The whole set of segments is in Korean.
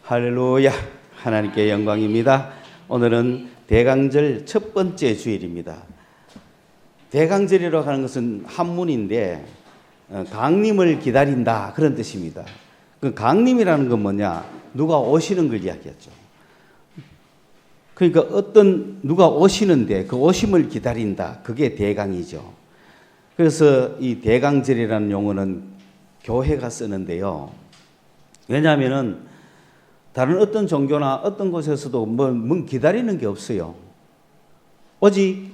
할렐루야, 하나님께 영광입니다. 오늘은 대강절 첫 번째 주일입니다. 대강절이라고 하는 것은 한문인데 강림을 기다린다 그런 뜻입니다. 그 강림이라는 건 뭐냐? 누가 오시는 걸 이야기하죠. 그러니까 누가 오시는데 그 오심을 기다린다. 그게 대강이죠. 그래서 이 대강절이라는 용어는 교회가 쓰는데요. 왜냐하면은 다른 어떤 종교나 어떤 곳에서도 뭐 기다리는 게 없어요. 오직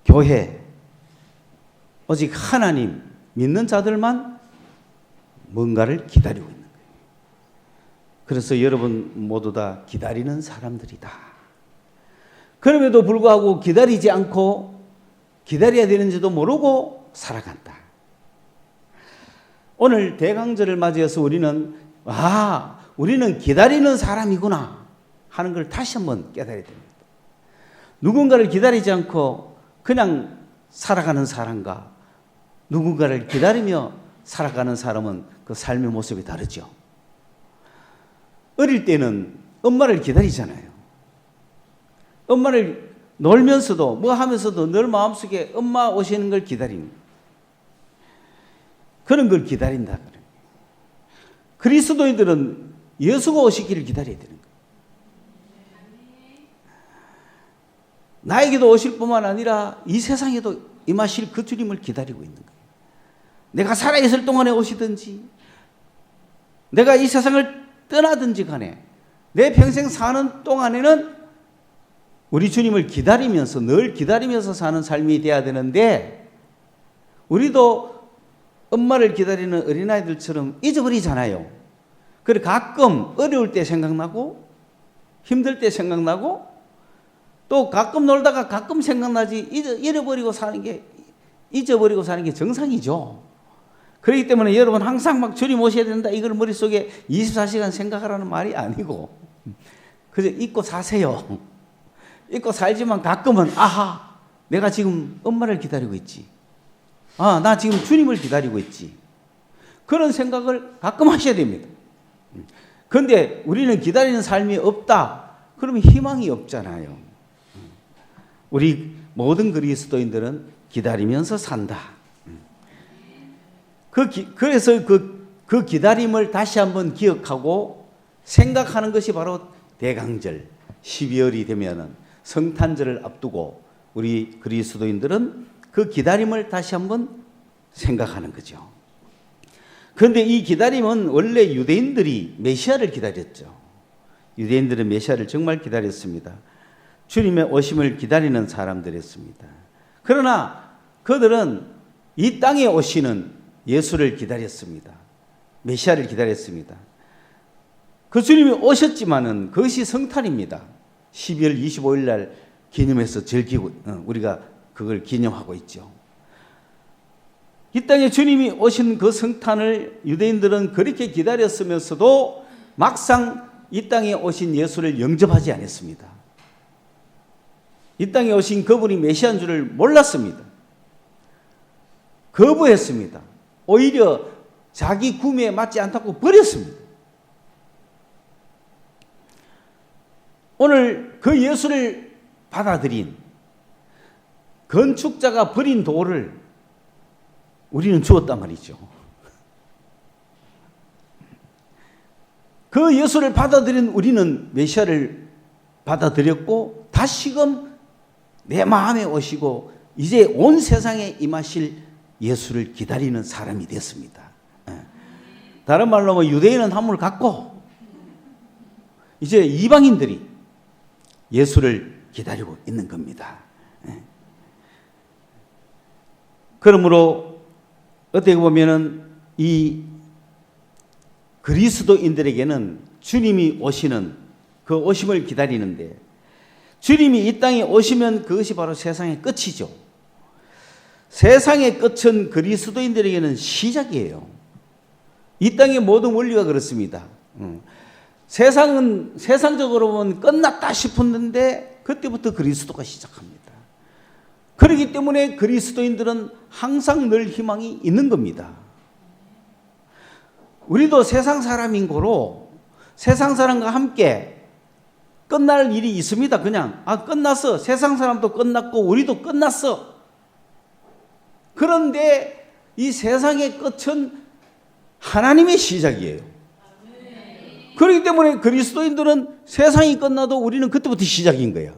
교회, 오직 하나님 믿는 자들만 뭔가를 기다리고 있는 거예요. 그래서 여러분 모두 다 기다리는 사람들이다. 그럼에도 불구하고 기다리지 않고 기다려야 되는지도 모르고 살아간다. 오늘 대강절을 맞이해서 우리는 기다리는 사람이구나 하는 걸 다시 한번 깨달아야 됩니다. 누군가를 기다리지 않고 그냥 살아가는 사람과 누군가를 기다리며 살아가는 사람은 그 삶의 모습이 다르죠. 어릴 때는 엄마를 기다리잖아요. 엄마를 놀면서도 뭐 하면서도 늘 마음속에 엄마 오시는 걸 기다리는 거예요. 그런 걸 기다린다. 그리스도인들은 예수가 오시기를 기다려야 되는 거예요. 나에게도 오실 뿐만 아니라 이 세상에도 임하실 그 주님을 기다리고 있는 거예요. 내가 살아있을 동안에 오시든지 내가 이 세상을 떠나든지 간에 내 평생 사는 동안에는 우리 주님을 기다리면서 늘 기다리면서 사는 삶이 돼야 되는데 우리도 엄마를 기다리는 어린아이들처럼 잊어버리잖아요. 그래 가끔 어려울 때 생각나고 힘들 때 생각나고 또 가끔 놀다가 가끔 생각나지 잊어버리고 사는 게 정상이죠. 그렇기 때문에 여러분 항상 막 주님 오셔야 된다 이걸 머릿속에 24시간 생각하라는 말이 아니고 그저 잊고 사세요. 잊고 살지만 가끔은 내가 지금 엄마를 기다리고 있지. 나 지금 주님을 기다리고 있지. 그런 생각을 가끔 하셔야 됩니다. 그런데 우리는 기다리는 삶이 없다. 그러면 희망이 없잖아요. 우리 모든 그리스도인들은 기다리면서 산다. 그래서 그 기다림을 다시 한번 기억하고 생각하는 것이 바로 대강절 12월이 되면은 성탄절을 앞두고 우리 그리스도인들은 그 기다림을 다시 한번 생각하는 거죠. 그런데 이 기다림은 원래 유대인들이 메시아를 기다렸죠. 유대인들은 메시아를 정말 기다렸습니다. 주님의 오심을 기다리는 사람들이었습니다. 그러나 그들은 이 땅에 오시는 예수를 기다렸습니다. 메시아를 기다렸습니다. 그 주님이 오셨지만은 그것이 성탄입니다. 12월 25일 날 기념해서 우리가 그걸 기념하고 있죠. 이 땅에 주님이 오신 그 성탄을 유대인들은 그렇게 기다렸으면서도 막상 이 땅에 오신 예수를 영접하지 않았습니다. 이 땅에 오신 그분이 메시아인 줄을 몰랐습니다. 거부했습니다. 오히려 자기 구미에 맞지 않다고 버렸습니다. 오늘 그 예수를 받아들인 건축자가 버린 돌을 우리는 주었단 말이죠. 그 예수를 받아들인 우리는 메시아를 받아들였고 다시금 내 마음에 오시고 이제 온 세상에 임하실 예수를 기다리는 사람이 됐습니다. 다른 말로 하면 유대인은 한물 갖고 이제 이방인들이 예수를 기다리고 있는 겁니다. 그러므로 어떻게 보면은 이 그리스도인들에게는 주님이 오시는 그 오심을 기다리는데 주님이 이 땅에 오시면 그것이 바로 세상의 끝이죠. 세상의 끝은 그리스도인들에게는 시작이에요. 이 땅의 모든 원리가 그렇습니다. 세상적으로 보면 끝났다 싶었는데 그때부터 그리스도가 시작합니다. 그렇기 때문에 그리스도인들은 항상 늘 희망이 있는 겁니다. 우리도 세상 사람인 거로 세상 사람과 함께 끝날 일이 있습니다. 그냥 끝났어. 세상 사람도 끝났고 우리도 끝났어. 그런데 이 세상의 끝은 하나님의 시작이에요. 그렇기 때문에 그리스도인들은 세상이 끝나도 우리는 그때부터 시작인 거예요.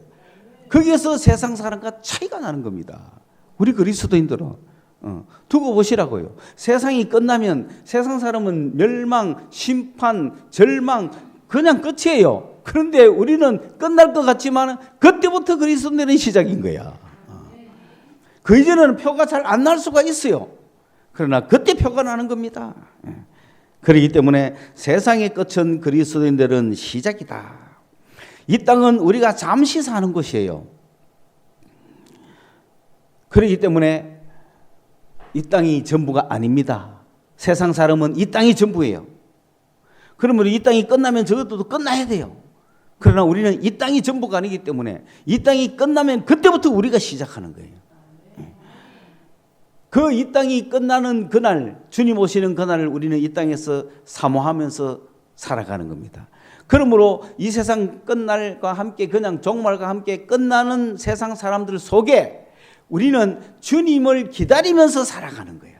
거기에서 세상 사람과 차이가 나는 겁니다. 우리 그리스도인들은 두고 보시라고요. 세상이 끝나면 세상 사람은 멸망, 심판, 절망 그냥 끝이에요. 그런데 우리는 끝날 것 같지만 그때부터 그리스도인들은 시작인 거야. 그 이전에는 표가 잘 안 날 수가 있어요. 그러나 그때 표가 나는 겁니다. 그렇기 때문에 세상의 끝은 그리스도인들은 시작이다. 이 땅은 우리가 잠시 사는 곳이에요. 그렇기 때문에 이 땅이 전부가 아닙니다. 세상 사람은 이 땅이 전부예요. 그러면 이 땅이 끝나면 저것도 끝나야 돼요. 그러나 우리는 이 땅이 전부가 아니기 때문에 이 땅이 끝나면 그때부터 우리가 시작하는 거예요. 그 이 땅이 끝나는 그날, 주님 오시는 그날을 우리는 이 땅에서 사모하면서 살아가는 겁니다. 그러므로 이 세상 끝날과 함께 그냥 종말과 함께 끝나는 세상 사람들 속에 우리는 주님을 기다리면서 살아가는 거예요.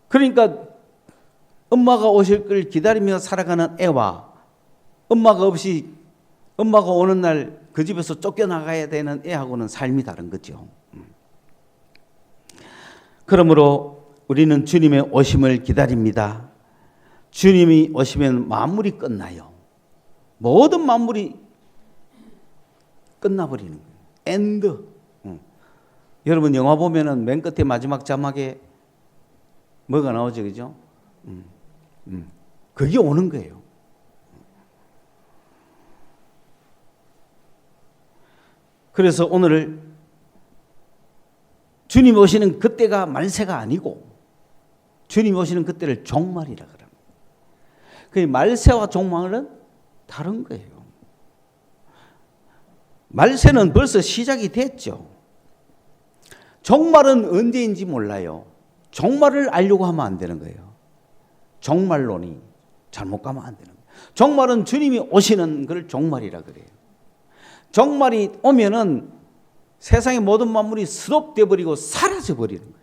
그러니까 엄마가 오실 걸 기다리며 살아가는 애와 엄마가 오는 날 그 집에서 쫓겨나가야 되는 애하고는 삶이 다른 거죠. 그러므로 우리는 주님의 오심을 기다립니다. 주님이 오시면 만물이 끝나요. 모든 만물이 끝나버리는 거예요. 엔드. 여러분 영화 보면은 맨 끝에 마지막 자막에 뭐가 나오죠, 그죠? 그게 오는 거예요. 그래서 오늘 주님 오시는 그때가 말세가 아니고 주님 오시는 그때를 종말이라 그럽니다. 그 말세와 종말은 다른 거예요. 말세는 벌써 시작이 됐죠. 종말은 언제인지 몰라요. 종말을 알려고 하면 안 되는 거예요. 종말론이 잘못 가면 안 되는 거예요. 종말은 주님이 오시는 걸 종말이라 그래요. 종말이 오면은 세상의 모든 만물이 스톱돼 버리고 사라져 버리는 거예요.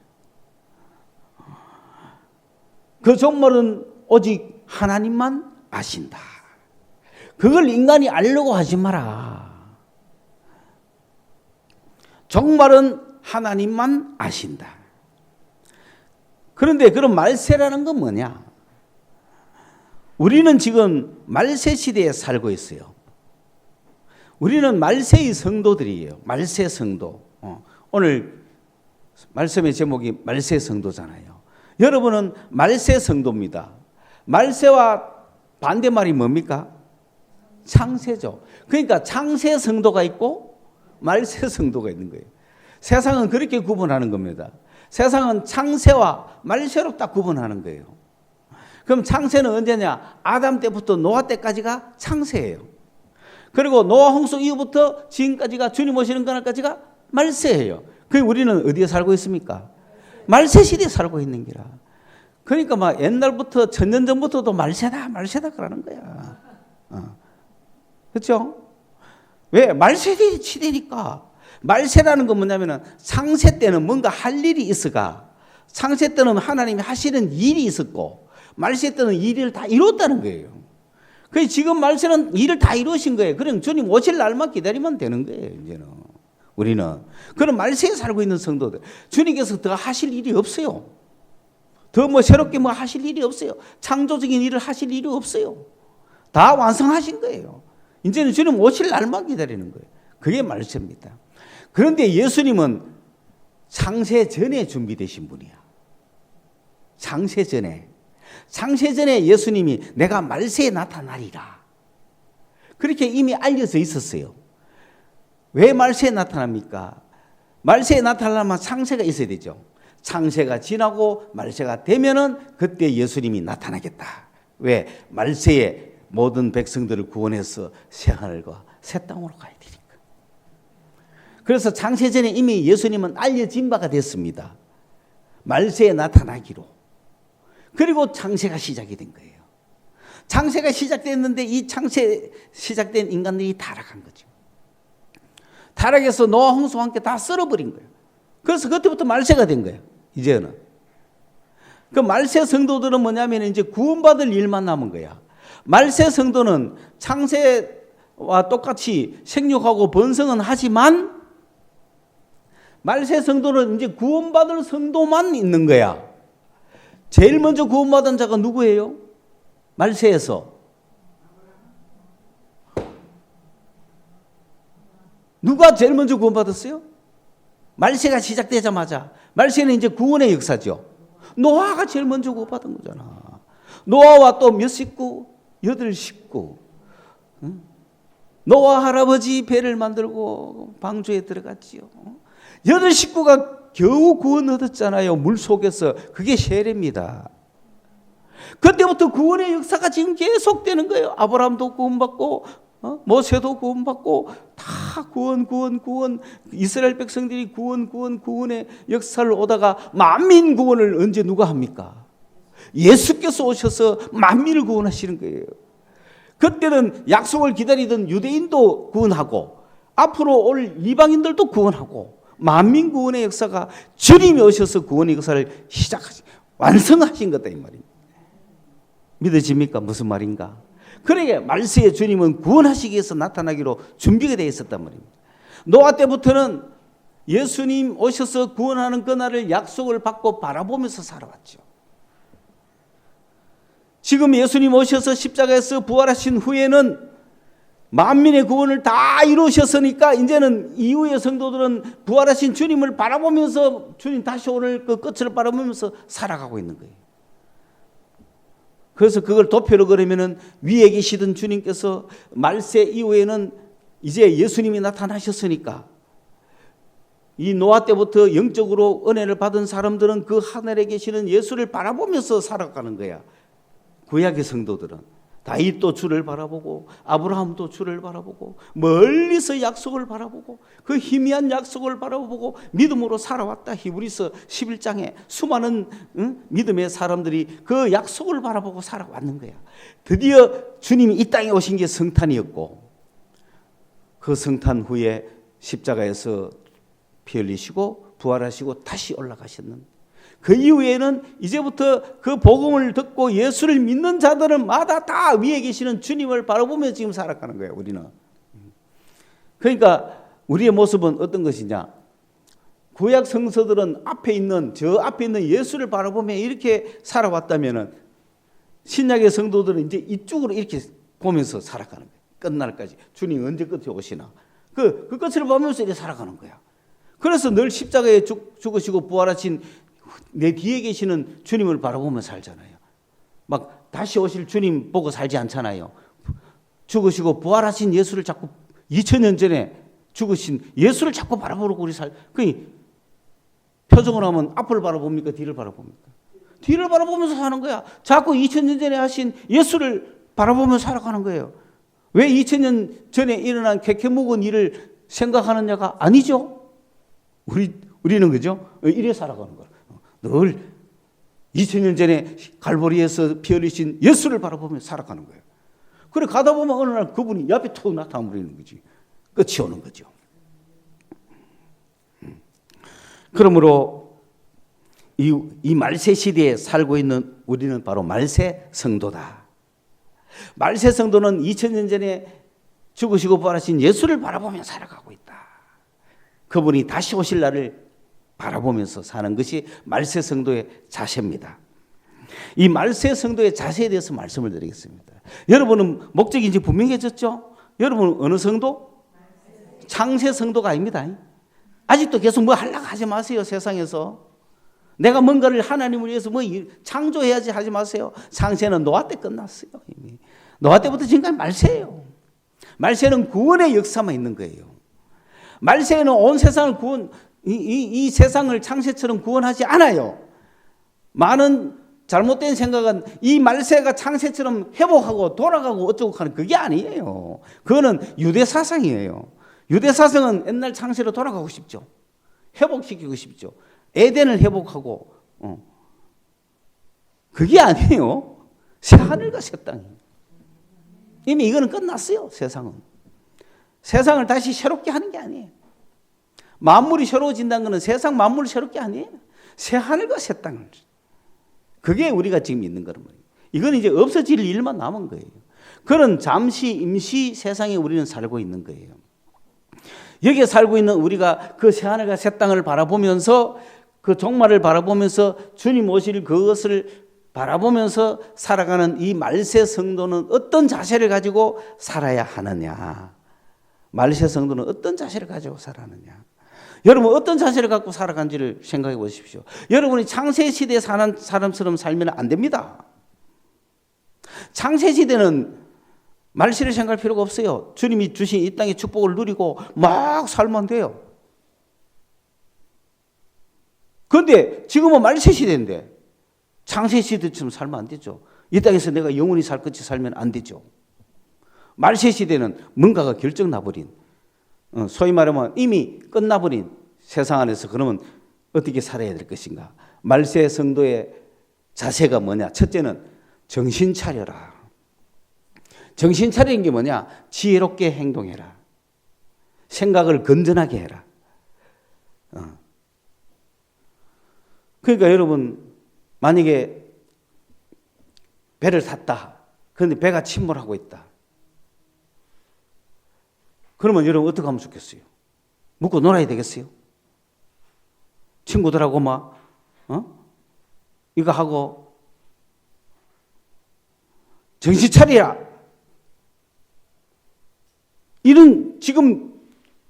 그 종말은 오직 하나님만 아신다. 그걸 인간이 알려고 하지 마라. 종말은 하나님만 아신다. 그런데 그런 말세라는 건 뭐냐? 우리는 지금 말세 시대에 살고 있어요. 우리는 말세의 성도들이에요. 말세 성도. 오늘 말씀의 제목이 말세 성도잖아요. 여러분은 말세 성도입니다. 말세와 반대말이 뭡니까? 창세죠. 그러니까 창세 성도가 있고 말세 성도가 있는 거예요. 세상은 그렇게 구분하는 겁니다. 세상은 창세와 말세로 딱 구분하는 거예요. 그럼 창세는 언제냐? 아담 때부터 노아 때까지가 창세예요. 그리고 노아 홍수 이후부터 지금까지가 주님 오시는 그날까지가 말세예요. 그럼 우리는 어디에 살고 있습니까? 말세 시대에 살고 있는 기라. 그러니까 막 옛날부터 천년 전부터도 말세다 그러는 거야. 그렇죠? 왜? 말세 시대니까. 말세라는 건 뭐냐면은 창세 때는 뭔가 할 일이 있어가. 창세 때는 하나님이 하시는 일이 있었고 말세 때는 일을 다 이뤘다는 거예요. 그래서 지금 말세는 일을 다 이루신 거예요. 그럼 주님 오실 날만 기다리면 되는 거예요. 이제는 우리는 그런 말세에 살고 있는 성도들, 주님께서 더 하실 일이 없어요. 더 뭐 새롭게 뭐 하실 일이 없어요. 창조적인 일을 하실 일이 없어요. 다 완성하신 거예요. 이제는 주님 오실 날만 기다리는 거예요. 그게 말세입니다. 그런데 예수님은 창세 전에 준비되신 분이야. 창세 전에 예수님이 내가 말세에 나타나리라. 그렇게 이미 알려져 있었어요. 왜 말세에 나타납니까? 말세에 나타나려면 창세가 있어야 되죠. 창세가 지나고 말세가 되면은 그때 예수님이 나타나겠다. 왜? 말세에 모든 백성들을 구원해서 새하늘과 새 땅으로 가야 되니까. 그래서 창세 전에 이미 예수님은 알려진 바가 됐습니다. 말세에 나타나기로. 그리고 창세가 시작이 된 거예요. 창세가 시작됐는데 이 창세 시작된 인간들이 타락한 거죠. 타락해서 노아 홍수와 함께 다 썰어버린 거예요. 그래서 그때부터 말세가 된 거예요. 이제는. 그 말세 성도들은 뭐냐면 이제 구원받을 일만 남은 거야. 말세 성도는 창세와 똑같이 생육하고 번성은 하지만 말세 성도는 이제 구원받을 성도만 있는 거야. 제일 먼저 구원받은 자가 누구예요? 말세에서. 누가 제일 먼저 구원받았어요? 말세가 시작되자마자. 말세는 이제 구원의 역사죠. 노아가 제일 먼저 구원받은 거잖아. 노아와 또 몇 식구? 8식구. 노아 할아버지 배를 만들고 방주에 들어갔지요. 8식구가 겨우 구원 얻었잖아요. 물 속에서. 그게 세례입니다. 그때부터 구원의 역사가 지금 계속되는 거예요. 아브라함도 구원받고 모세도 구원받고 다 구원. 이스라엘 백성들이 구원의 역사를 오다가 만민 구원을 언제 누가 합니까? 예수께서 오셔서 만민을 구원하시는 거예요. 그때는 약속을 기다리던 유대인도 구원하고 앞으로 올 이방인들도 구원하고 만민 구원의 역사가 주님이 오셔서 구원의 역사를 완성하신 거다 이 말입니다. 믿어집니까? 무슨 말인가? 그러게 말세에 주님은 구원하시기 위해서 나타나기로 준비가 되어 있었단 말입니다. 노아 때부터는 예수님 오셔서 구원하는 그날을 약속을 받고 바라보면서 살아왔죠. 지금 예수님 오셔서 십자가에서 부활하신 후에는 만민의 구원을 다 이루셨으니까 이제는 이후의 성도들은 부활하신 주님을 바라보면서 주님 다시 오늘 그 끝을 바라보면서 살아가고 있는 거예요. 그래서 그걸 도표로 그리면은 위에 계시던 주님께서 말세 이후에는 이제 예수님이 나타나셨으니까 이 노아 때부터 영적으로 은혜를 받은 사람들은 그 하늘에 계시는 예수를 바라보면서 살아가는 거야. 구약의 성도들은 다윗도 주를 바라보고 아브라함도 주를 바라보고 멀리서 약속을 바라보고 그 희미한 약속을 바라보고 믿음으로 살아왔다. 히브리서 11장에 수많은 믿음의 사람들이 그 약속을 바라보고 살아왔는 거야. 드디어 주님이 이 땅에 오신 게 성탄이었고 그 성탄 후에 십자가에서 피 흘리시고 부활하시고 다시 올라가셨는 그 이후에는 이제부터 그 복음을 듣고 예수를 믿는 자들은 마다 다 위에 계시는 주님을 바라보며 지금 살아가는 거예요. 우리는. 그러니까 우리의 모습은 어떤 것이냐? 구약 성서들은 앞에 있는 예수를 바라보며 이렇게 살아왔다면은 신약의 성도들은 이제 이쪽으로 이렇게 보면서 살아가는 거예요. 끝날까지 주님 언제 끝에 오시나? 그 끝을 보면서 이렇게 살아가는 거야. 그래서 늘 십자가에 죽으시고 부활하신 내 뒤에 계시는 주님을 바라보며 살잖아요. 막 다시 오실 주님 보고 살지 않잖아요. 죽으시고 부활하신 예수를 자꾸 2000년 전에 죽으신 예수를 자꾸 바라보고 우리 표정을 하면 앞을 바라봅니까? 뒤를 바라봅니까? 뒤를 바라보면서 사는 거야. 자꾸 2000년 전에 하신 예수를 바라보며 살아가는 거예요. 왜 2000년 전에 일어난 개케묵은 일을 생각하느냐가 아니죠. 우리는 그죠? 이래 살아가는 거야. 늘 2000년 전에 갈보리에서 피 흘리신 예수를 바라보며 살아가는 거예요. 그래 가다 보면 어느 날 그분이 옆에 툭 나타나버리는 거지. 끝이 오는 거죠. 그러므로 이 말세 시대에 살고 있는 우리는 바로 말세 성도다. 말세 성도는 2000년 전에 죽으시고 부활하신 예수를 바라보며 살아가고 있다. 그분이 다시 오실 날을 바라보면서 사는 것이 말세 성도의 자세입니다. 이 말세 성도의 자세에 대해서 말씀을 드리겠습니다. 여러분은 목적이 이제 분명해졌죠? 여러분은 어느 성도? 창세 성도가 아닙니다. 아직도 계속 뭐 하려고 하지 마세요. 세상에서. 내가 뭔가를 하나님을 위해서 뭐 창조해야지 하지 마세요. 창세는 노아 때 끝났어요. 이미. 노아 때부터 지금까지 말세예요. 말세는 구원의 역사만 있는 거예요. 말세에는 온 세상을 이 세상을 창세처럼 구원하지 않아요. 많은 잘못된 생각은 이 말세가 창세처럼 회복하고 돌아가고 어쩌고 하는 그게 아니에요. 그거는 유대 사상이에요. 유대 사상은 옛날 창세로 돌아가고 싶죠. 회복시키고 싶죠. 에덴을 회복하고 그게 아니에요. 새 하늘과 새 땅이. 이미 이거는 끝났어요. 세상은. 세상을 다시 새롭게 하는 게 아니에요. 만물이 새로워진다는 것은 세상 만물을 새롭게 아니에요. 새 하늘과 새 땅을. 그게 우리가 지금 있는 거란 말이에요. 이건 이제 없어질 일만 남은 거예요. 그런 잠시 임시 세상에 우리는 살고 있는 거예요. 여기에 살고 있는 우리가 그 새 하늘과 새 땅을 바라보면서 그 종말을 바라보면서 주님 오실 그것을 바라보면서 살아가는 이 말세 성도는 어떤 자세를 가지고 살아야 하느냐. 말세 성도는 어떤 자세를 가지고 살아가느냐. 여러분 어떤 자세를 갖고 살아간지를 생각해 보십시오. 여러분이 창세시대에 사는 사람처럼 살면 안 됩니다. 창세시대는 말세를 생각할 필요가 없어요. 주님이 주신 이 땅의 축복을 누리고 막 살면 돼요. 그런데 지금은 말세시대인데 창세시대처럼 살면 안 되죠. 이 땅에서 내가 영원히 살 것이 살면 안 되죠. 말세시대는 뭔가가 결정 나버린, 소위 말하면 이미 끝나버린 세상 안에서 그러면 어떻게 살아야 될 것인가. 말세 성도의 자세가 뭐냐. 첫째는 정신 차려라. 정신 차리는 게 뭐냐. 지혜롭게 행동해라. 생각을 건전하게 해라. 그러니까 여러분 만약에 배를 탔다. 그런데 배가 침몰하고 있다. 그러면 여러분 어떻게 하면 좋겠어요? 묵고 놀아야 되겠어요? 친구들하고 막 이거 하고 정신 차리라. 이런 지금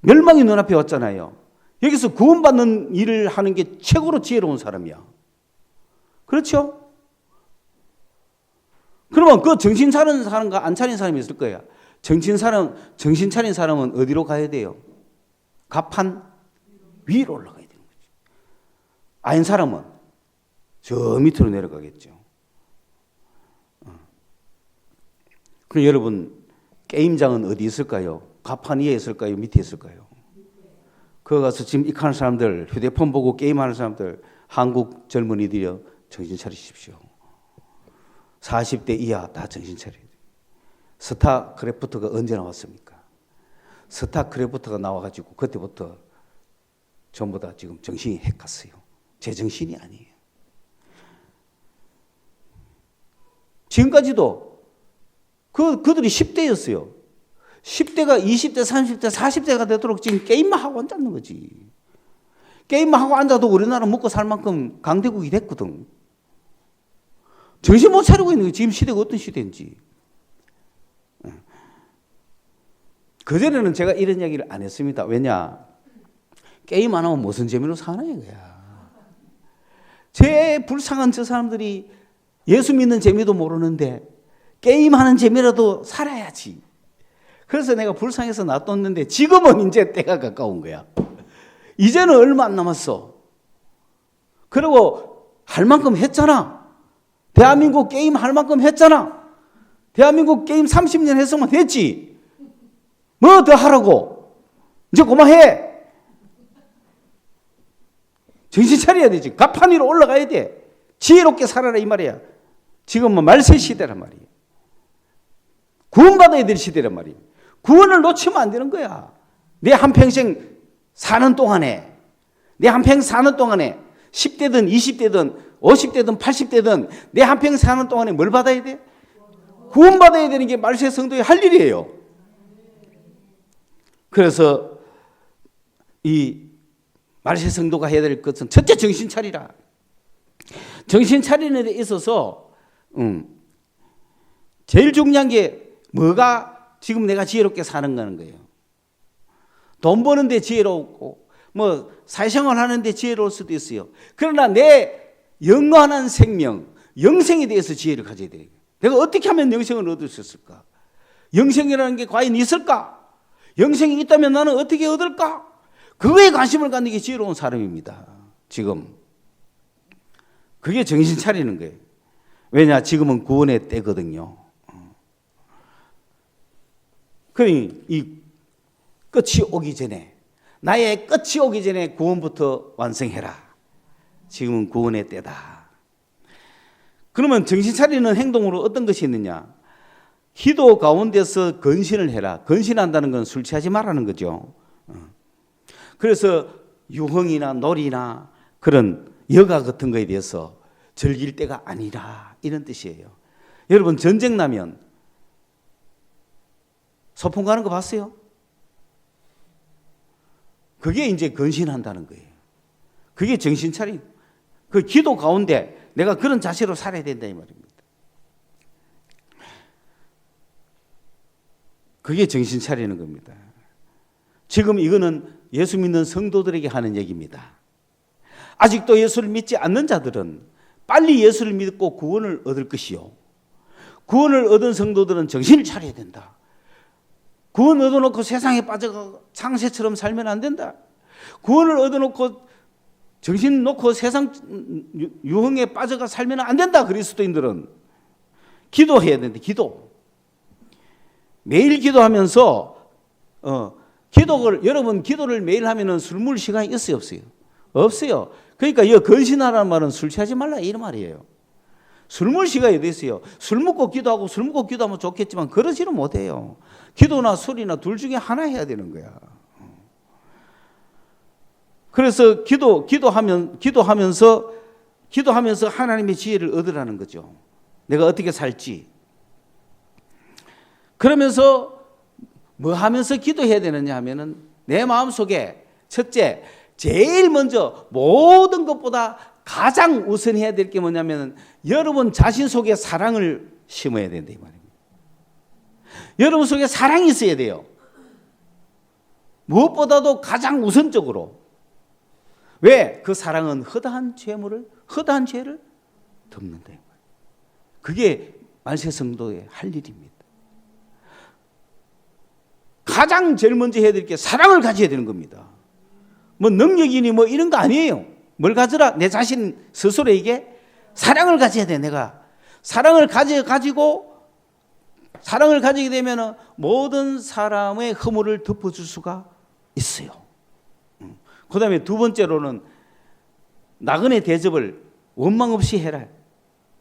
멸망이 눈앞에 왔잖아요. 여기서 구원받는 일을 하는 게 최고로 지혜로운 사람이야. 그렇죠? 그러면 그 정신 차리는 사람과 안 차린 사람이 있을 거예요. 정신 차린 사람은 어디로 가야 돼요? 가판 위로 올라가야 되는 거죠. 아닌 사람은 저 밑으로 내려가겠죠. 그럼 여러분 게임장은 어디 있을까요? 가판 위에 있을까요? 밑에 있을까요? 거기 가서 지금 익하는 사람들, 휴대폰 보고 게임하는 사람들, 한국 젊은이들이요, 정신 차리십시오. 40대 이하 다 정신 차려야 돼요. 스타크래프트가 언제 나왔습니까? 스타크래프트가 나와가지고 그때부터 전부 다 지금 정신이 핵갔어요. 제 정신이 아니에요. 지금까지도 그들이 10대였어요. 10대가 20대, 30대, 40대가 되도록 지금 게임만 하고 앉았는 거지. 게임만 하고 앉아도 우리나라 먹고 살 만큼 강대국이 됐거든. 정신 못 차리고 있는 거예요. 지금 시대가 어떤 시대인지. 그전에는 제가 이런 이야기를 안 했습니다. 왜냐? 게임 안 하면 무슨 재미로 사나 이거야. 제 불쌍한 저 사람들이 예수 믿는 재미도 모르는데 게임하는 재미라도 살아야지. 그래서 내가 불쌍해서 놔뒀는데 지금은 이제 때가 가까운 거야. 이제는 얼마 안 남았어. 그리고 할 만큼 했잖아. 대한민국 게임 할 만큼 했잖아. 대한민국 게임 30년 했으면 됐지. 뭐 더 하라고. 이제 그만해. 정신 차려야 되지. 가판 위로 올라가야 돼. 지혜롭게 살아라 이 말이야. 지금은 말세 시대란 말이에요. 구원받아야 될 시대란 말이에요. 구원을 놓치면 안 되는 거야. 내 한평생 사는 동안에, 내 한평생 사는 동안에 10대든 20대든 50대든 80대든 내 한평생 사는 동안에 뭘 받아야 돼? 구원받아야 되는 게 말세 성도의 할 일이에요. 그래서 이 말세 성도가 해야 될 것은 첫째 정신 차리라. 정신 차리는 데 있어서 제일 중요한 게 뭐가 지금 내가 지혜롭게 사는 거예요. 돈 버는데 지혜롭고 뭐 사회생활 하는데 지혜로울 수도 있어요. 그러나 내 영원한 생명, 영생에 대해서 지혜를 가져야 돼요. 내가 어떻게 하면 영생을 얻을 수 있을까? 영생이라는 게 과연 있을까? 영생이 있다면 나는 어떻게 얻을까? 그거에 관심을 갖는 게 지혜로운 사람입니다. 지금. 그게 정신 차리는 거예요. 왜냐? 지금은 구원의 때거든요. 그러니 이 끝이 오기 전에, 나의 끝이 오기 전에 구원부터 완성해라. 지금은 구원의 때다. 그러면 정신 차리는 행동으로 어떤 것이 있느냐? 기도 가운데서 건신을 해라. 건신한다는 건 술 취하지 말라는 거죠. 그래서 유흥이나 놀이나 그런 여가 같은 거에 대해서 즐길 때가 아니라 이런 뜻이에요. 여러분 전쟁 나면 소풍 가는 거 봤어요? 그게 이제 건신한다는 거예요. 그게 정신 차림. 그 기도 가운데 내가 그런 자세로 살아야 된다 이 말입니다. 그게 정신 차리는 겁니다. 지금 이거는 예수 믿는 성도들에게 하는 얘기입니다. 아직도 예수를 믿지 않는 자들은 빨리 예수를 믿고 구원을 얻을 것이요. 구원을 얻은 성도들은 정신을 차려야 된다. 구원 얻어놓고 세상에 빠져가 창세처럼 살면 안 된다. 구원을 얻어놓고 정신 놓고 세상 유흥에 빠져가 살면 안 된다. 그리스도인들은 기도해야 된다. 기도. 매일 기도하면서 여러분 기도를 매일 하면은 술 먹을 시간이 있어요, 없어요? 없어요. 그러니까 이 건신하라는 말은 술 취하지 말라 이런 말이에요. 술 먹을 시간이 어디 있어요? 술 먹고 기도하고 술 먹고 기도하면 좋겠지만 그러지는 못해요. 기도나 술이나 둘 중에 하나 해야 되는 거야. 그래서 기도하면서 하나님의 지혜를 얻으라는 거죠. 내가 어떻게 살지. 그러면서 뭐 하면서 기도해야 되느냐 하면은 내 마음속에 첫째, 제일 먼저 모든 것보다 가장 우선해야 될 게 뭐냐면 여러분 자신 속에 사랑을 심어야 된다 이 말입니다. 여러분 속에 사랑이 있어야 돼요. 무엇보다도 가장 우선적으로. 왜? 그 사랑은 허다한 죄를 덮는다. 그게 말세 성도의 할 일입니다. 가장 제일 먼저 해야 될 게 사랑을 가져야 되는 겁니다. 뭐 능력이니 뭐 이런 거 아니에요. 뭘 가져라? 내 자신 스스로에게 사랑을 가져야 돼. 내가 사랑을 가지고 사랑을 가지게 되면 모든 사람의 허물을 덮어줄 수가 있어요. 그 다음에 두 번째로는 나그네 대접을 원망 없이 해라.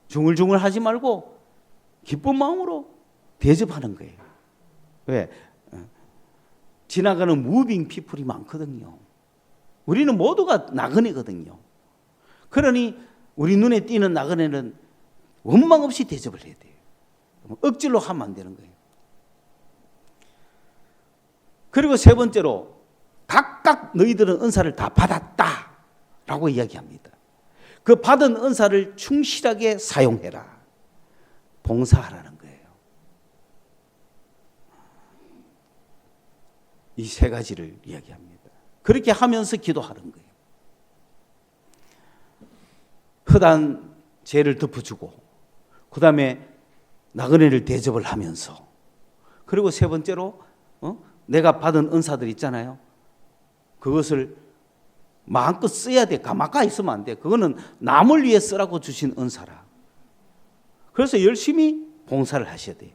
중얼중얼 하지 말고 기쁜 마음으로 대접하는 거예요. 왜? 지나가는 무빙 피플이 많거든요. 우리는 모두가 나그네거든요. 그러니 우리 눈에 띄는 나그네는 원망 없이 대접을 해야 돼요. 억지로 하면 안 되는 거예요. 그리고 세 번째로 각각 너희들은 은사를 다 받았다라고 이야기합니다. 그 받은 은사를 충실하게 사용해라. 봉사하라는 거예요. 이 세 가지를 이야기합니다. 그렇게 하면서 기도하는 거예요. 허다한 죄를 덮어주고 그 다음에 나그네를 대접을 하면서 그리고 세 번째로 내가 받은 은사들 있잖아요. 그것을 마음껏 써야 돼. 가만히 있으면 안 돼. 그거는 남을 위해 쓰라고 주신 은사라. 그래서 열심히 봉사를 하셔야 돼요.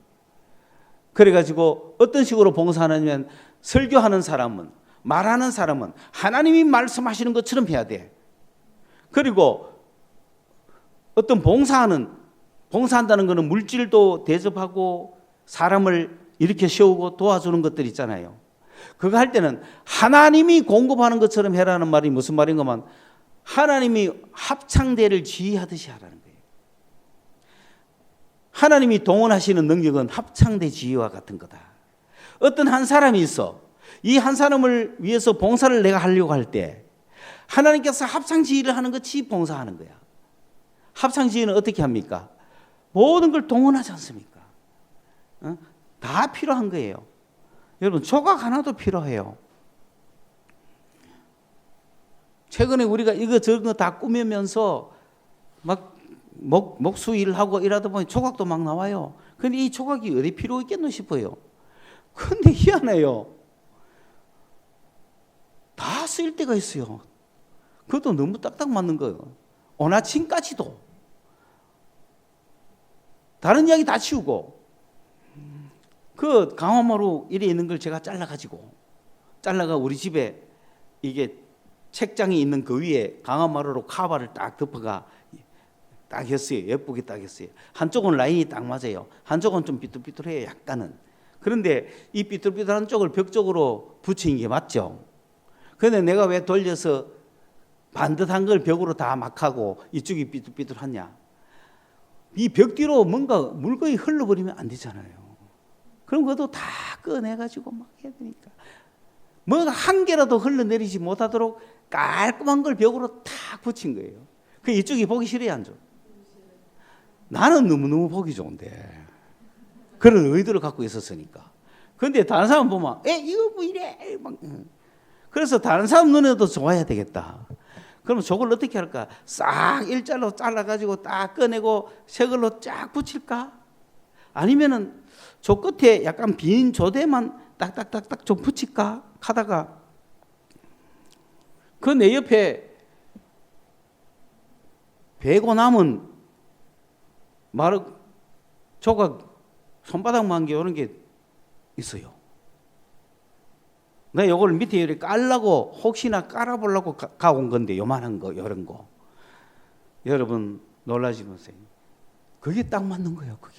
그래가지고 어떤 식으로 봉사하냐면 설교하는 사람은 말하는 사람은 하나님이 말씀하시는 것처럼 해야 돼. 그리고 어떤 봉사한다는 것은 물질도 대접하고 사람을 이렇게 세우고 도와주는 것들 있잖아요. 그거 할 때는 하나님이 공급하는 것처럼 해라는 말이 무슨 말인가면 하나님이 합창대를 지휘하듯이 하라는 거예요. 하나님이 동원하시는 능력은 합창대 지휘와 같은 거다. 어떤 한 사람이 있어. 이 한 사람을 위해서 봉사를 내가 하려고 할 때 하나님께서 합창지휘를 하는 것이 봉사하는 거야. 합창지휘는 어떻게 합니까? 모든 걸 동원하지 않습니까? 다 필요한 거예요. 여러분 조각 하나도 필요해요. 최근에 우리가 이거 저런 거 다 꾸미면서 막 목수 일하고 이러다 보니 조각도 막 나와요. 근데 이 조각이 어디 필요 있겠노 싶어요. 근데 희한해요. 다 쓰일 때가 있어요. 그것도 너무 딱딱 맞는 거예요. 오나침까지도. 다른 이야기 다 치우고. 그 강화마루 이래 있는 걸 제가 잘라가 우리 집에 이게 책장이 있는 그 위에 강화마루로 카바를 딱 덮어가 딱 했어요. 예쁘게 딱 했어요. 한쪽은 라인이 딱 맞아요. 한쪽은 좀 삐뚤삐뚤해요. 약간은. 그런데 이 삐뚤삐뚤한 쪽을 벽 쪽으로 붙인 게 맞죠. 그런데 내가 왜 돌려서 반듯한 걸 벽으로 다 막 하고 이쪽이 삐뚤삐뚤하냐. 이 벽 뒤로 뭔가 물건이 흘러버리면 안 되잖아요. 그럼 그것도 다 꺼내가지고 막 해야 되니까. 뭐가 한 개라도 흘러내리지 못하도록 깔끔한 걸 벽으로 탁 붙인 거예요. 그 이쪽이 보기 싫어요, 안 좋아요? 나는 너무너무 보기 좋은데. 그런 의도를 갖고 있었으니까. 그런데 다른 사람 보면, 이거 뭐 이래? 막. 그래서 다른 사람 눈에도 좋아야 되겠다. 그럼 저걸 어떻게 할까? 싹 일자로 잘라가지고 딱 꺼내고 새 걸로 쫙 붙일까? 아니면은 저 끝에 약간 빈 조대만 딱딱딱딱 좀 붙일까? 하다가 그 내 옆에 베고 남은 조각 손바닥만 게 오는 게 있어요. 내가 이걸 밑에 이렇게 깔라고 혹시나 깔아보려고 가온 건데 요만한 거 이런 거. 여러분 놀라지 마세요. 그게 딱 맞는 거예요. 그게.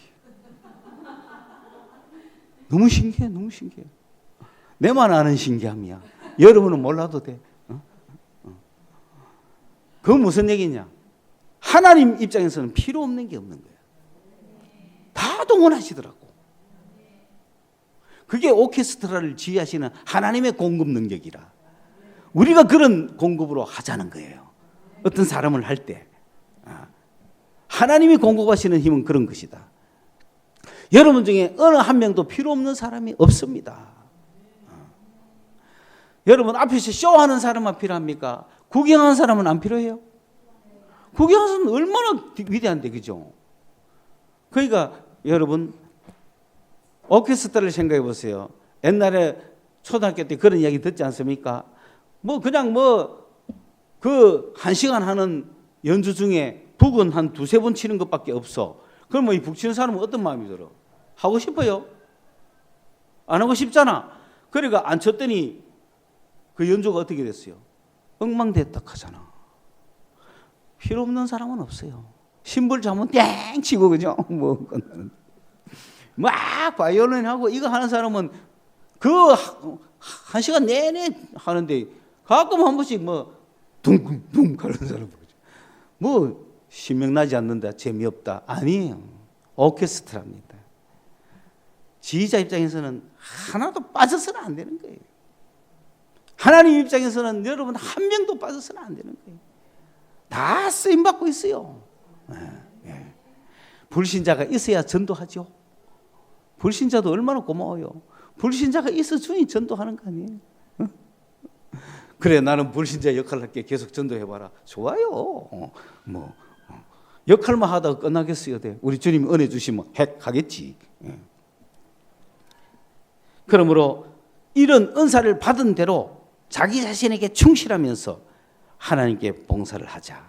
너무 신기해. 너무 신기해. 내만 아는 신기함이야. 여러분은 몰라도 돼. 그건 무슨 얘기냐. 하나님 입장에서는 필요 없는 게 없는 거예요. 다 동원하시더라고. 그게 오케스트라를 지휘하시는 하나님의 공급 능력이라. 우리가 그런 공급으로 하자는 거예요. 어떤 사람을 할 때. 하나님이 공급하시는 힘은 그런 것이다. 여러분 중에 어느 한 명도 필요 없는 사람이 없습니다. 여러분 앞에서 쇼하는 사람만 필요합니까? 구경하는 사람은 안 필요해요? 구경하는 사람은 얼마나 위대한데, 그죠? 그러니까 여러분 오케스트라를 생각해 보세요. 옛날에 초등학교 때 그런 이야기 듣지 않습니까? 뭐 그냥 그 1시간 하는 연주 중에 북은 한 2-3번 치는 것밖에 없어. 그럼 이 북 치는 사람은 어떤 마음이 들어? 하고 싶어요? 안 하고 싶잖아. 그러니까 안 쳤더니 그 연주가 어떻게 됐어요? 엉망됐다 하잖아. 필요 없는 사람은 없어요. 심벌 자면 땡 치고, 그죠? 막 바이올린 하고 이거 하는 사람은 그 1시간 내내 하는데 가끔 한 번씩 둥둥 가는 사람 보죠. 신명나지 않는다, 재미없다. 아니에요. 오케스트라입니다. 지휘자 입장에서는 하나도 빠져서는 안 되는 거예요. 하나님 입장에서는 여러분 한 명도 빠져서는 안 되는 거예요. 다 쓰임받고 있어요. 불신자가 있어야 전도하죠. 불신자도 얼마나 고마워요. 불신자가 있어 주니 전도하는 거 아니에요. 그래, 나는 불신자 역할을 할게. 계속 전도해봐라. 좋아요. 역할만 하다가 끝나겠어요. 우리 주님이 은혜 주시면 하겠지. 그러므로 이런 은사를 받은 대로 자기 자신에게 충실하면서 하나님께 봉사를 하자.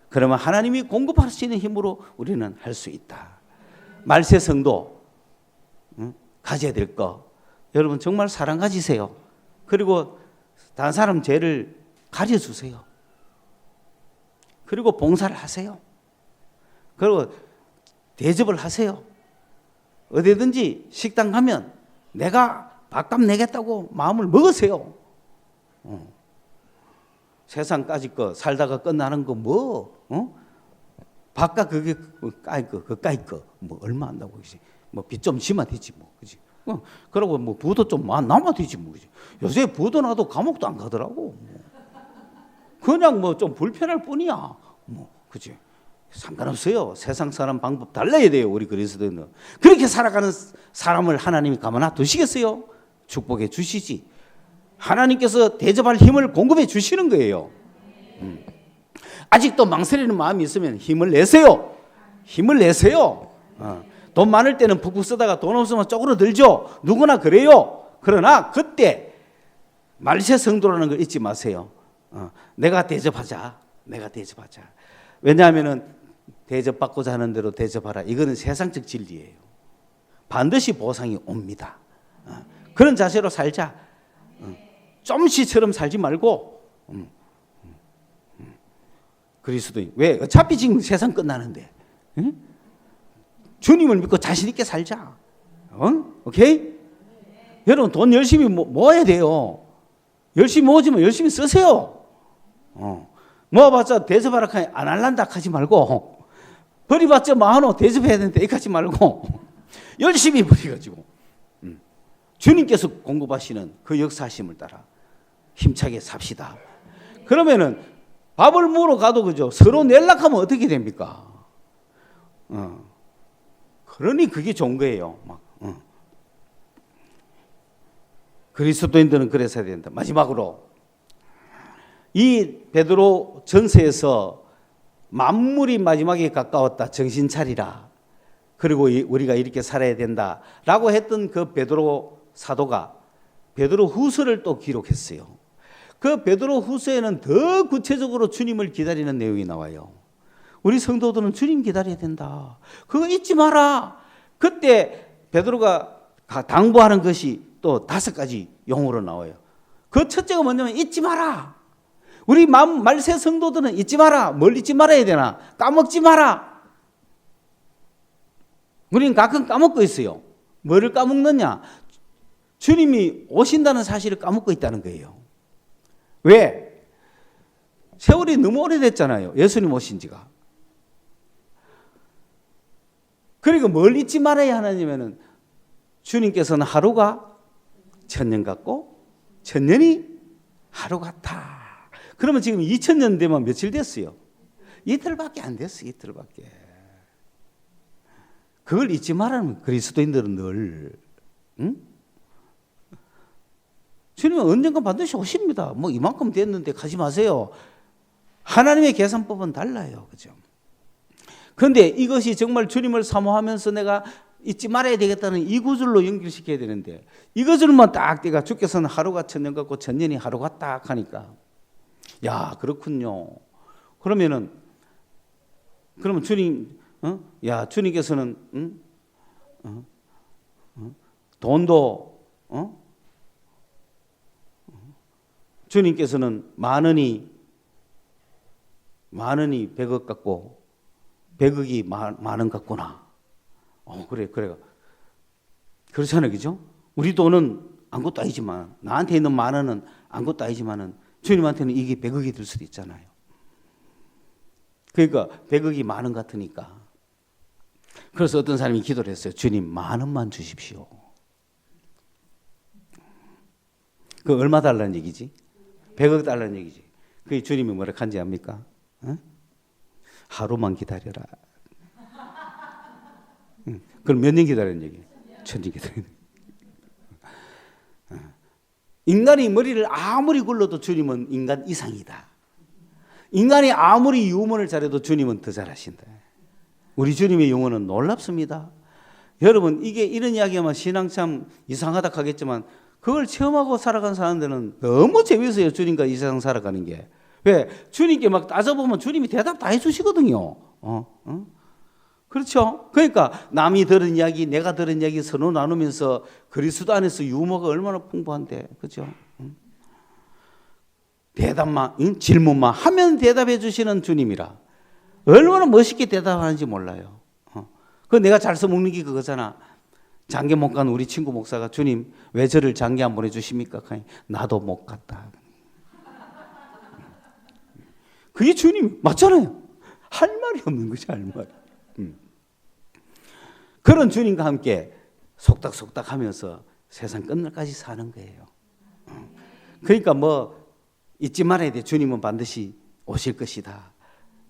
그러면 하나님이 공급하시는 힘으로 우리는 할 수 있다. 말세 성도 가져야 될 거, 여러분 정말 사랑 가지세요. 그리고 다른 사람 죄를 가려주세요. 그리고 봉사를 하세요. 그리고 대접을 하세요. 어디든지 식당 가면 내가 밥값 내겠다고 마음을 먹으세요. 세상까지 거 살다가 끝나는 거 밥값 그게 까이 거 얼마 한다고 그러지. 빚 좀 지면 되지 그지. 그러고 부도 좀 남아 되지 그지. 요새 부도 나도 감옥도 안 가더라고. 그냥 좀 불편할 뿐이야. 그지. 상관없어요. 세상 사람 방법 달라야 돼요. 우리 그리스도인은. 그렇게 살아가는 사람을 하나님이 가만히 두시겠어요? 축복해 주시지. 하나님께서 대접할 힘을 공급해 주시는 거예요. 아직도 망설이는 마음이 있으면 힘을 내세요. 힘을 내세요. 돈 많을 때는 푹푹 쓰다가 돈 없으면 쪼그러들죠. 누구나 그래요. 그러나 그때 말세 성도라는 걸 잊지 마세요. 내가 대접하자. 내가 대접하자. 왜냐하면 대접받고자 하는 대로 대접하라. 이거는 세상적 진리예요. 반드시 보상이 옵니다. 그런 자세로 살자. 좀씨처럼 살지 말고 그리스도인. 왜? 어차피 지금 세상 끝나는데. 응? 주님을 믿고 자신 있게 살자. 오케이? 여러분 돈 열심히 모아야 돼요. 열심히 모으지만 열심히 쓰세요. 모아봤자 대접하라 안 할란다 하지 말고, 버리봤자 마하노 대접해야 되는데 이렇게 하지 말고 열심히 버려가지고 주님께서 공급하시는 그 역사하심을 따라 힘차게 삽시다. 그러면은 밥을 먹으러 가도 그죠, 서로 연락하면 어떻게 됩니까? 그러니 그게 좋은 거예요. 그리스도인들은 그래서 해야 된다. 마지막으로 이 베드로 전서에서 만물이 마지막에 가까웠다, 정신 차리라, 그리고 우리가 이렇게 살아야 된다라고 했던 그 베드로 사도가 베드로 후서를 또 기록했어요. 그 베드로 후서에는 더 구체적으로 주님을 기다리는 내용이 나와요. 우리 성도들은 주님 기다려야 된다, 그거 잊지 마라. 그때 베드로가 당부하는 것이 또 5가지 용어로 나와요. 그 첫째가 뭐냐면 잊지 마라. 우리 말세 성도들은 잊지 마라. 뭘 잊지 말아야 되나? 까먹지 마라. 우리는 가끔 까먹고 있어요. 뭐를 까먹느냐? 주님이 오신다는 사실을 까먹고 있다는 거예요. 왜? 세월이 너무 오래됐잖아요, 예수님 오신 지가. 그리고 뭘 잊지 말아야 하느냐면은 주님께서는 하루가 천년 같고 천년이 하루 같다. 그러면 지금 2000년 되면 며칠 됐어요? 이틀밖에 안 됐어요. 이틀밖에. 그걸 잊지 말라는 그리스도인들은 늘, 응? 주님은 언젠가 반드시 오십니다. 뭐 이만큼 됐는데 가지 마세요. 하나님의 계산법은 달라요. 그죠? 그런데 이것이 정말 주님을 사모하면서 내가 잊지 말아야 되겠다는 이 구절로 연결시켜야 되는데, 이 구절만 딱 내가 주께서는 하루가 천년 같고 천년이 하루가 딱 하니까, 야, 그렇군요. 그러면 주님, 야, 주님께서는 돈도 주님께서는 많으니 100억 같고 100억이 많은 같구나. 그래. 그렇잖아요, 그죠? 우리 돈은 아무것도 아니지만, 나한테 있는 만 원은 아무것도 아니지만은 주님한테는 이게 100억이 될 수도 있잖아요. 그러니까 100억이 만 원 같으니까. 그래서 어떤 사람이 기도를 했어요. 주님, 만 원만 주십시오. 그 얼마 달라는 얘기지? 100억 달라는 얘기지. 그게 주님이 뭐라 한지 압니까? 하루만 기다려라. 그럼 몇 년 기다리는 얘기예요? 1000년 기다리는. 인간이 머리를 아무리 굴러도 주님은 인간 이상이다. 인간이 아무리 유머를 잘해도 주님은 더 잘하신다. 우리 주님의 용어는 놀랍습니다. 여러분, 이게 이런 이야기하면 신앙 참 이상하다 하겠지만, 그걸 체험하고 살아간 사람들은 너무 재밌어요. 주님과 이 세상 살아가는 게. 왜? 주님께 막 따져보면 주님이 대답 다 해주시거든요. 그렇죠? 그러니까 남이 들은 이야기, 내가 들은 이야기 서로 나누면서 그리스도 안에서 유머가 얼마나 풍부한데, 그렇죠? 대답만, 질문만 하면 대답해 주시는 주님이라 얼마나 멋있게 대답하는지 몰라요. 그 내가 잘 써먹는 게 그거잖아. 장계 못 간 우리 친구 목사가, 주님 왜 저를 장계 안 보내주십니까? 나도 못 갔다. 그게 주님 맞잖아요. 할 말이 없는 거지, 할 말이. 그런 주님과 함께 속닥속닥 하면서 세상 끝날까지 사는 거예요. 그러니까 뭐 잊지 말아야 돼. 주님은 반드시 오실 것이다.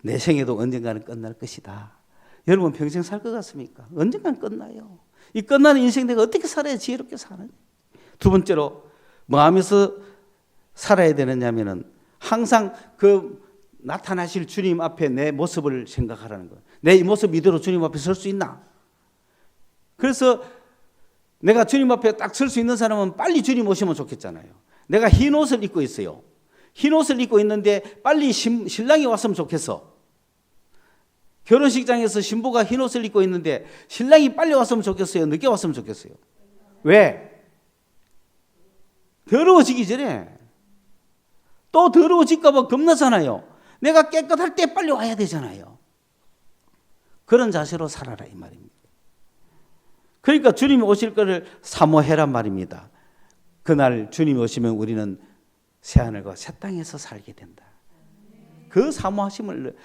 내 생애도 언젠가는 끝날 것이다. 여러분 평생 살 것 같습니까? 언젠가는 끝나요. 이 끝나는 인생 내가 어떻게 살아야 지혜롭게 사느냐. 두 번째로 뭐 하면서 살아야 되느냐면은 항상 그 나타나실 주님 앞에 내 모습을 생각하라는 거예요. 내 이 모습 이대로 주님 앞에 설 수 있나? 그래서 내가 주님 앞에 딱 설 수 있는 사람은 빨리 주님 오시면 좋겠잖아요. 내가 흰 옷을 입고 있어요. 흰 옷을 입고 있는데 빨리 신랑이 왔으면 좋겠어. 결혼식장에서 신부가 흰 옷을 입고 있는데 신랑이 빨리 왔으면 좋겠어요? 늦게 왔으면 좋겠어요? 왜? 더러워지기 전에. 또 더러워질까 봐 겁나잖아요. 내가 깨끗할 때 빨리 와야 되잖아요. 그런 자세로 살아라 이 말입니다. 그러니까 주님이 오실 것을 사모해란 말입니다. 그날 주님이 오시면 우리는 새하늘과 새 땅에서 살게 된다. 그 사모하심을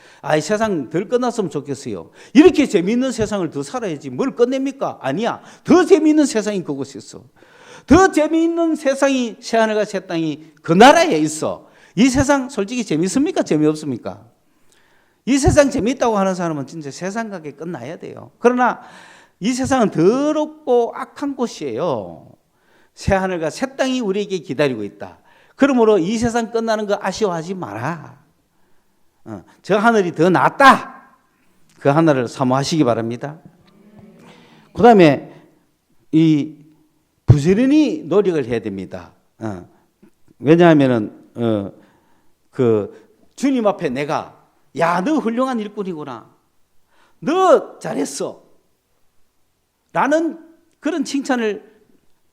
세상 덜 끝났으면 좋겠어요. 이렇게 재미있는 세상을 더 살아야지 뭘 끝냅니까? 아니야. 더 재미있는 세상이 그곳에 있어. 더 재미있는 세상이 새하늘과 새 땅이 그 나라에 있어. 이 세상 솔직히 재밌습니까? 재미없습니까? 이 세상 재미있다고 하는 사람은 진짜 세상 가게 끝나야 돼요. 그러나 이 세상은 더럽고 악한 곳이에요. 새하늘과 새 땅이 우리에게 기다리고 있다. 그러므로 이 세상 끝나는 거 아쉬워하지 마라. 저 하늘이 더 낫다. 그 하늘을 사모하시기 바랍니다. 그 다음에 이 부지런히 노력을 해야 됩니다. 왜냐하면은 그 주님 앞에 내가 야, 너 훌륭한 일꾼이구나. 너 잘했어. 라는 그런 칭찬을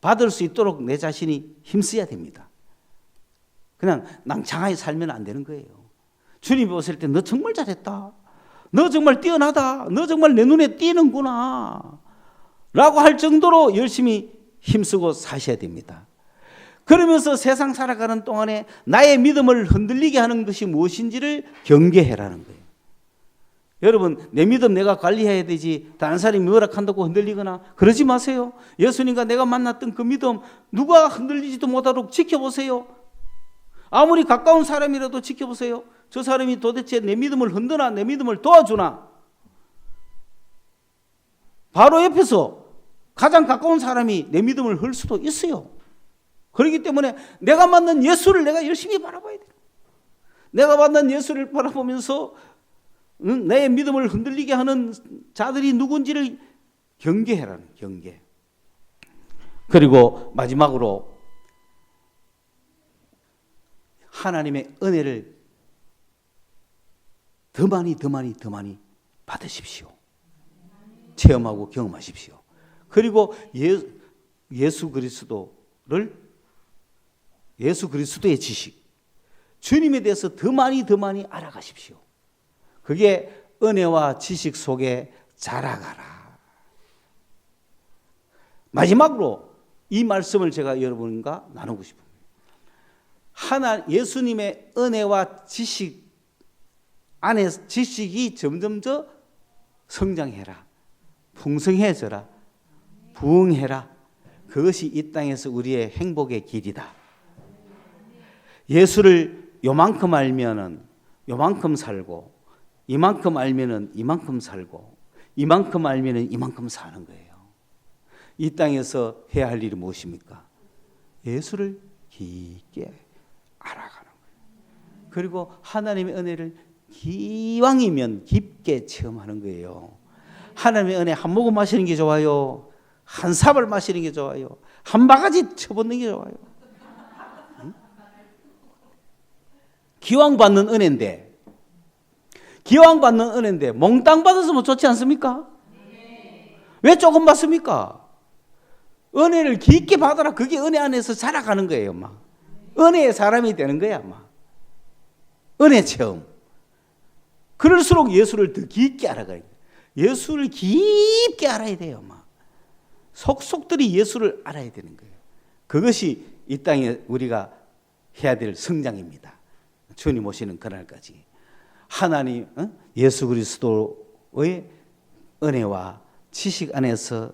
받을 수 있도록 내 자신이 힘써야 됩니다. 그냥 낭창하게 살면 안 되는 거예요. 주님이 오실 때 너 정말 잘했다. 너 정말 뛰어나다. 너 정말 내 눈에 띄는구나. 라고 할 정도로 열심히 힘쓰고 사셔야 됩니다. 그러면서 세상 살아가는 동안에 나의 믿음을 흔들리게 하는 것이 무엇인지를 경계해라는 거예요. 여러분, 내 믿음 내가 관리해야 되지 다른 사람이 뭐라 한다고 흔들리거나 그러지 마세요. 예수님과 내가 만났던 그 믿음 누가 흔들리지도 못하도록 지켜보세요. 아무리 가까운 사람이라도 지켜보세요. 저 사람이 도대체 내 믿음을 흔드나 내 믿음을 도와주나. 바로 옆에서 가장 가까운 사람이 내 믿음을 헐 수도 있어요. 그렇기 때문에 내가 만난 예수를 내가 열심히 바라봐야 돼요. 내가 만난 예수를 바라보면서 내 믿음을 흔들리게 하는 자들이 누군지를 경계해라는 경계. 그리고 마지막으로 하나님의 은혜를 더 많이 받으십시오. 체험하고 경험하십시오. 그리고 예수 그리스도의 지식, 주님에 대해서 더 많이 알아가십시오. 그게 은혜와 지식 속에 자라가라. 마지막으로 이 말씀을 제가 여러분과 나누고 싶습니다. 예수님의 은혜와 지식 안에 지식이 점점 더 성장해라. 풍성해져라. 부흥해라. 그것이 이 땅에서 우리의 행복의 길이다. 예수를 요만큼 알면은 요만큼 살고, 이만큼 알면은 이만큼 살고, 이만큼 알면은 이만큼 사는 거예요. 이 땅에서 해야 할 일이 무엇입니까? 예수를 깊게 알아가는 거예요. 그리고 하나님의 은혜를 기왕이면 깊게 체험하는 거예요. 하나님의 은혜 한 모금 마시는 게 좋아요? 한 삽을 마시는 게 좋아요? 한 바가지 쳐붓는 게 좋아요? 기왕 받는 은혜인데 몽땅 받았으면 좋지 않습니까? 왜 조금 받습니까? 은혜를 깊게 받아라. 그게 은혜 안에서 자라가는 거예요. 막. 은혜의 사람이 되는 거야. 막. 은혜 체험. 그럴수록 예수를 더 깊게 알아가야 돼요. 예수를 깊게 알아야 돼요. 막. 속속들이 예수를 알아야 되는 거예요. 그것이 이 땅에 우리가 해야 될 성장입니다. 주님 오시는 그날까지 하나님, 예수 그리스도의 은혜와 지식 안에서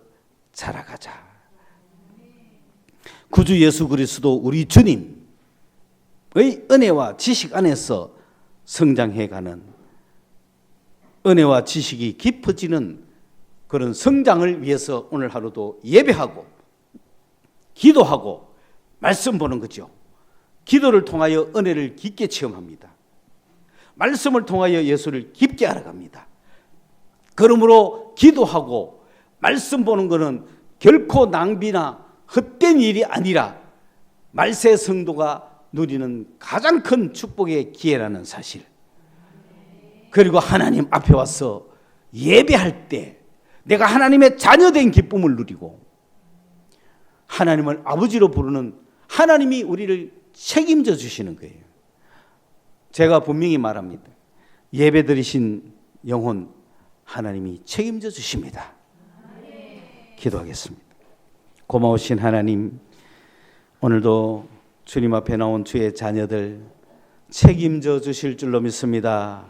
자라가자. 구주 예수 그리스도 우리 주님의 은혜와 지식 안에서 성장해가는, 은혜와 지식이 깊어지는 그런 성장을 위해서 오늘 하루도 예배하고 기도하고 말씀 보는 거죠. 기도를 통하여 은혜를 깊게 체험합니다. 말씀을 통하여 예수를 깊게 알아갑니다. 그러므로 기도하고 말씀 보는 것은 결코 낭비나 헛된 일이 아니라 말세 성도가 누리는 가장 큰 축복의 기회라는 사실. 그리고 하나님 앞에 와서 예배할 때 내가 하나님의 자녀된 기쁨을 누리고 하나님을 아버지로 부르는 하나님이 우리를 책임져 주시는 거예요. 제가 분명히 말합니다. 예배드리신 영혼 하나님이 책임져 주십니다. 기도하겠습니다. 고마우신 하나님, 오늘도 주님 앞에 나온 주의 자녀들 책임져 주실 줄로 믿습니다.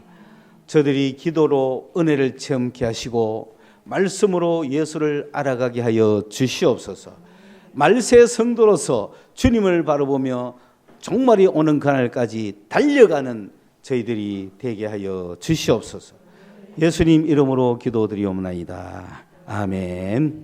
저들이 기도로 은혜를 체험케 하시고 말씀으로 예수를 알아가게 하여 주시옵소서. 말세 성도로서 주님을 바라보며 종말이 오는 그날까지 달려가는 저희들이 되게 하여 주시옵소서. 예수님 이름으로 기도드리옵나이다. 아멘.